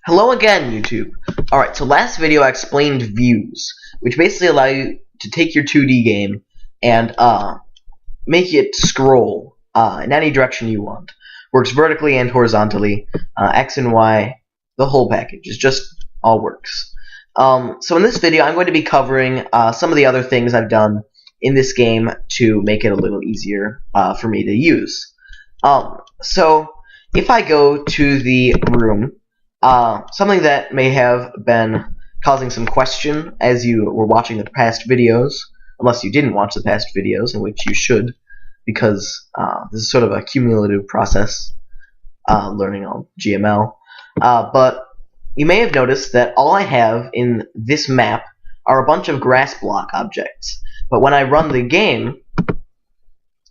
Hello again, YouTube. Alright, so last video I explained views, which basically allow you to take your 2D game and make it scroll in any direction you want. Works vertically and horizontally, X and Y, the whole package. It just all works. So in this video I'm going to be covering some of the other things I've done in this game to make it a little easier for me to use. So if I go to the room, something that may have been causing some question as you were watching the past videos, unless you didn't watch the past videos, in which you should, because this is sort of a cumulative process, learning on GML. But you may have noticed that all I have in this map are a bunch of grass block objects. But when I run the game,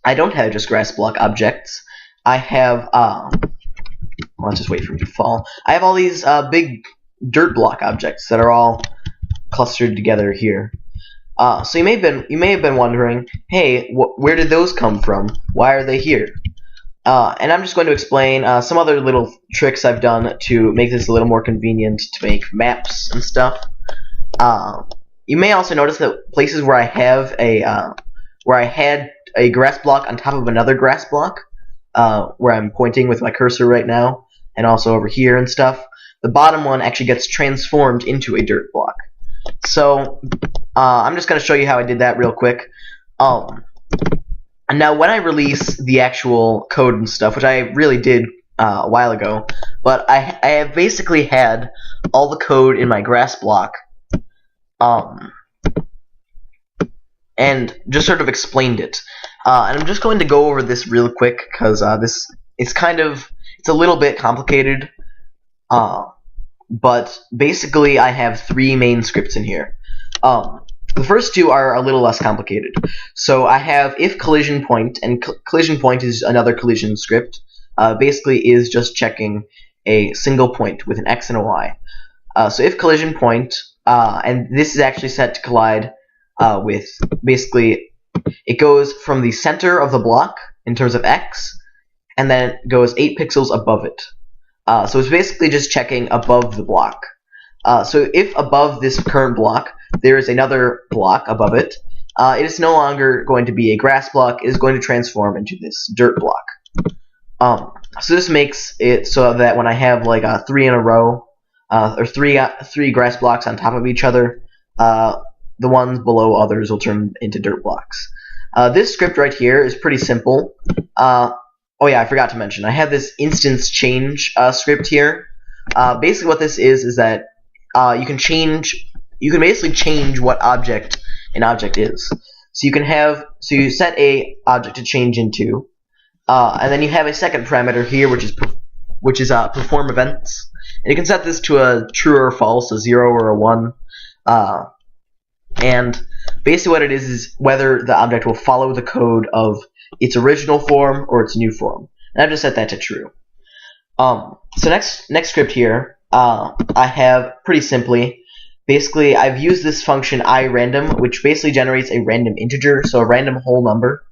I don't have just grass block objects. I have let's just wait for it to fall. I have all these big dirt block objects that are all clustered together here. So you may have been wondering, hey, where did those come from? Why are they here? And I'm just going to explain some other little tricks I've done to make this a little more convenient to make maps and stuff. You may also notice that places where I have where I had a grass block on top of another grass block, where I'm pointing with my cursor right now, and also over here and stuff, the bottom one actually gets transformed into a dirt block. So I'm just going to show you how I did that real quick. And now when I release the actual code and stuff, which I really did a while ago, but I have basically had all the code in my grass block, and just sort of explained it. And I'm just going to go over this real quick because it's a little bit complicated. But basically I have three main scripts in here. The first two are a little less complicated. So I have if collision point, and collision point is another collision script. Basically is just checking a single point with an X and a Y. So if collision point, and this is actually set to collide with, basically, it goes from the center of the block in terms of X, and then it goes 8 pixels above it. So it's basically just checking above the block. So if above this current block there is another block above it, it is no longer going to be a grass block. It is going to transform into this dirt block. So this makes it so that when I have like 3 in a row, or three grass blocks on top of each other, the ones below others will turn into dirt blocks. This script right here is pretty simple. Oh yeah, I forgot to mention, I have this instance change script here. Basically what this is that you can basically change what object an object is. So you set a object to change into, and then you have a second parameter here, which is perform events. And you can set this to a true or false, a 0 or a 1. And basically what it is whether the object will follow the code of its original form or its new form. And I've just set that to true. So next script here, I have pretty simply, basically I've used this function iRandom, which basically generates a random integer, so a random whole number.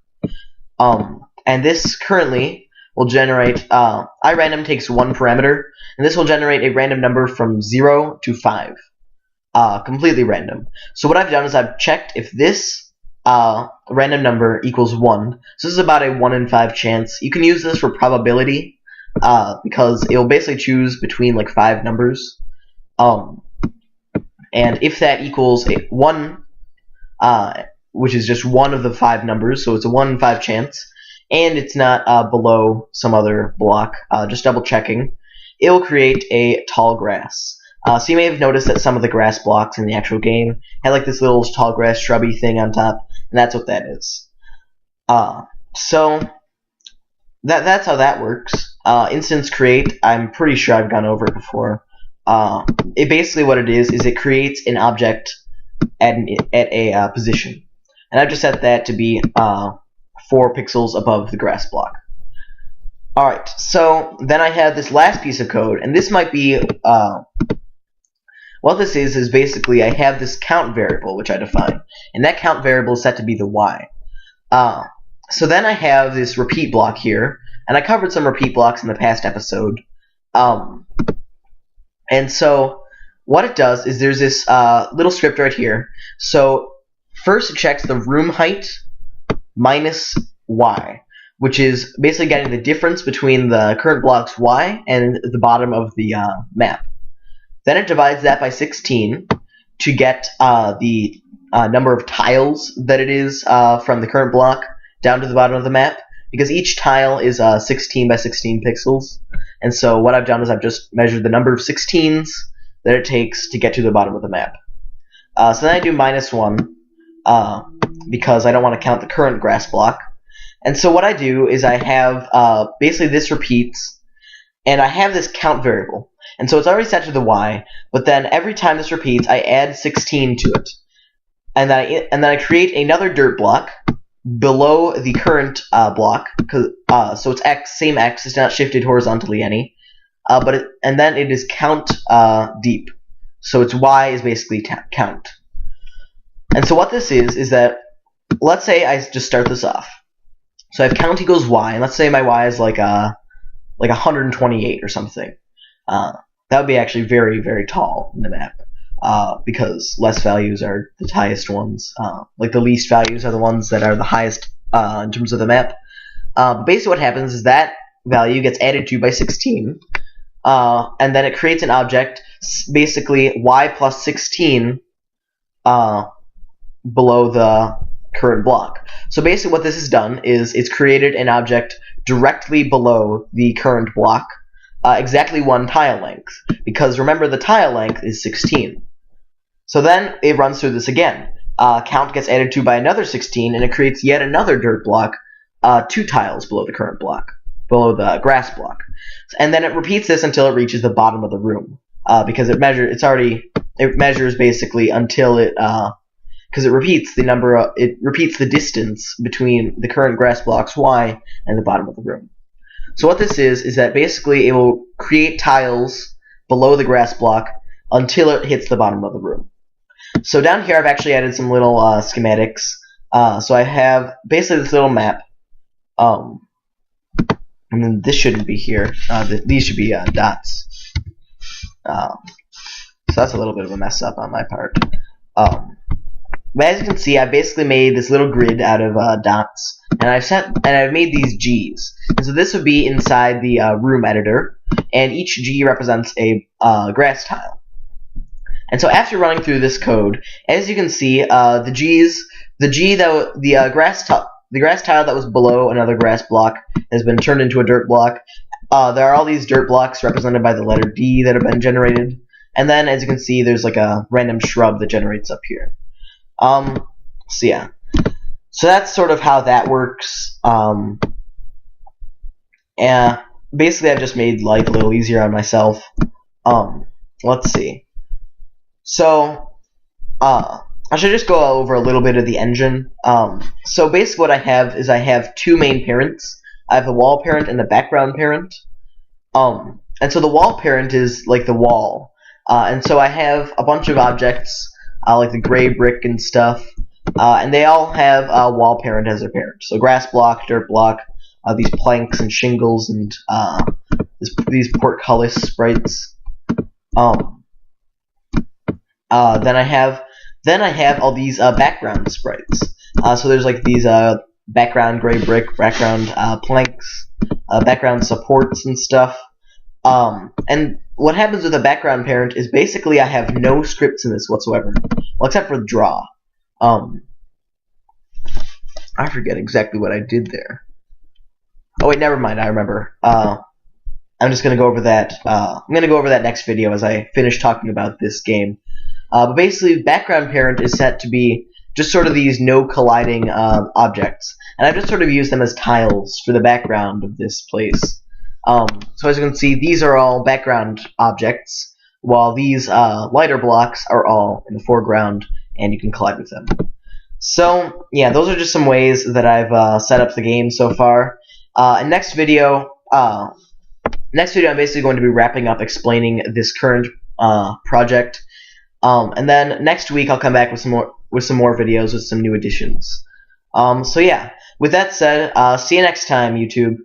And this currently will generate, iRandom takes one parameter, and this will generate a random number from 0 to 5. Completely random. So what I've done is I've checked if this random number equals 1. So this is about a 1 in 5 chance. You can use this for probability, because it will basically choose between like 5 numbers. And if that equals a 1, which is just one of the 5 numbers, so it's a 1 in 5 chance, and it's not below some other block, just double checking, it will create a tall grass. So you may have noticed that some of the grass blocks in the actual game had like this little tall grass shrubby thing on top, and that's what that is. So that's how that works. Instance create, I'm pretty sure I've gone over it before. It basically what it is it creates an object at a position, and I've just set that to be 4 pixels above the grass block. Alright, so then I have this last piece of code, and this might be what this is basically I have this count variable which I define, and that count variable is set to be the y. So then I have this repeat block here, and I covered some repeat blocks in the past episode. And so what it does is there's this little script right here. So first it checks the room height minus y, which is basically getting the difference between the current block's y and the bottom of the map. Then it divides that by 16 to get the number of tiles that it is from the current block down to the bottom of the map, because each tile is 16 by 16 pixels. And so what I've done is I've just measured the number of 16s that it takes to get to the bottom of the map. So then I do -1 because I don't want to count the current grass block. And so what I do is I have basically this repeats, and I have this count variable. And so it's already set to the y, but then every time this repeats, I add 16 to it. And then I create another dirt block below the current block, so it's x, same x, it's not shifted horizontally any, and then it is count deep, so its y is basically count. And so what this is that, let's say I just start this off. So I have count equals y, and let's say my y is like 128 or something. That would be actually very, very tall in the map. Because less values are the highest ones. Like the least values are the ones that are the highest in terms of the map. But basically what happens is that value gets added to by 16, and then it creates an object, basically y plus 16 below the current block. So basically what this has done is it's created an object directly below the current block, exactly one tile length, because remember the tile length is 16. So then it runs through this again. Count gets added to by another 16, and it creates yet another dirt block 2 tiles below the current block, below the grass block. And then it repeats this until it reaches the bottom of the room, because it measures basically until it, because it repeats the distance between the current grass block's y and the bottom of the room. So what this is that basically it will create tiles below the grass block until it hits the bottom of the room. So down here I've actually added some little schematics. So I have basically this little map, and then this shouldn't be here. These should be dots. So that's a little bit of a mess up on my part. But as you can see, I basically made this little grid out of dots, and I've made these G's. And so this would be inside the room editor, and each G represents a grass tile. And so after running through this code, as you can see, the grass tile that was below another grass block has been turned into a dirt block. There are all these dirt blocks represented by the letter D that have been generated, and then as you can see, there's like a random shrub that generates up here. So yeah, so that's sort of how that works. And basically, I've just made life a little easier on myself. Let's see. So, I should just go over a little bit of the engine. So basically what I have is I have 2 main parents. I have the wall parent and the background parent. And so the wall parent is like the wall. And so I have a bunch of objects, like the gray brick and stuff. And they all have a wall parent as their parent. So grass block, dirt block, these planks and shingles, and these portcullis sprites. Then I have all these background sprites. So there's like these background gray brick, background planks, background supports and stuff. And what happens with a background parent is basically I have no scripts in this whatsoever, well, except for draw. I forget exactly what I did there. Oh wait, never mind. I remember. I'm just gonna go over that. I'm gonna go over that next video as I finish talking about this game. But basically, background parent is set to be just sort of these no colliding objects, and I've just sort of used them as tiles for the background of this place. So as you can see, these are all background objects, while these lighter blocks are all in the foreground, and you can collide with them. So yeah, those are just some ways that I've set up the game so far. In next video, I'm basically going to be wrapping up explaining this current project. And then next week I'll come back with some more videos with some new additions. So yeah, with that said, see you next time, YouTube.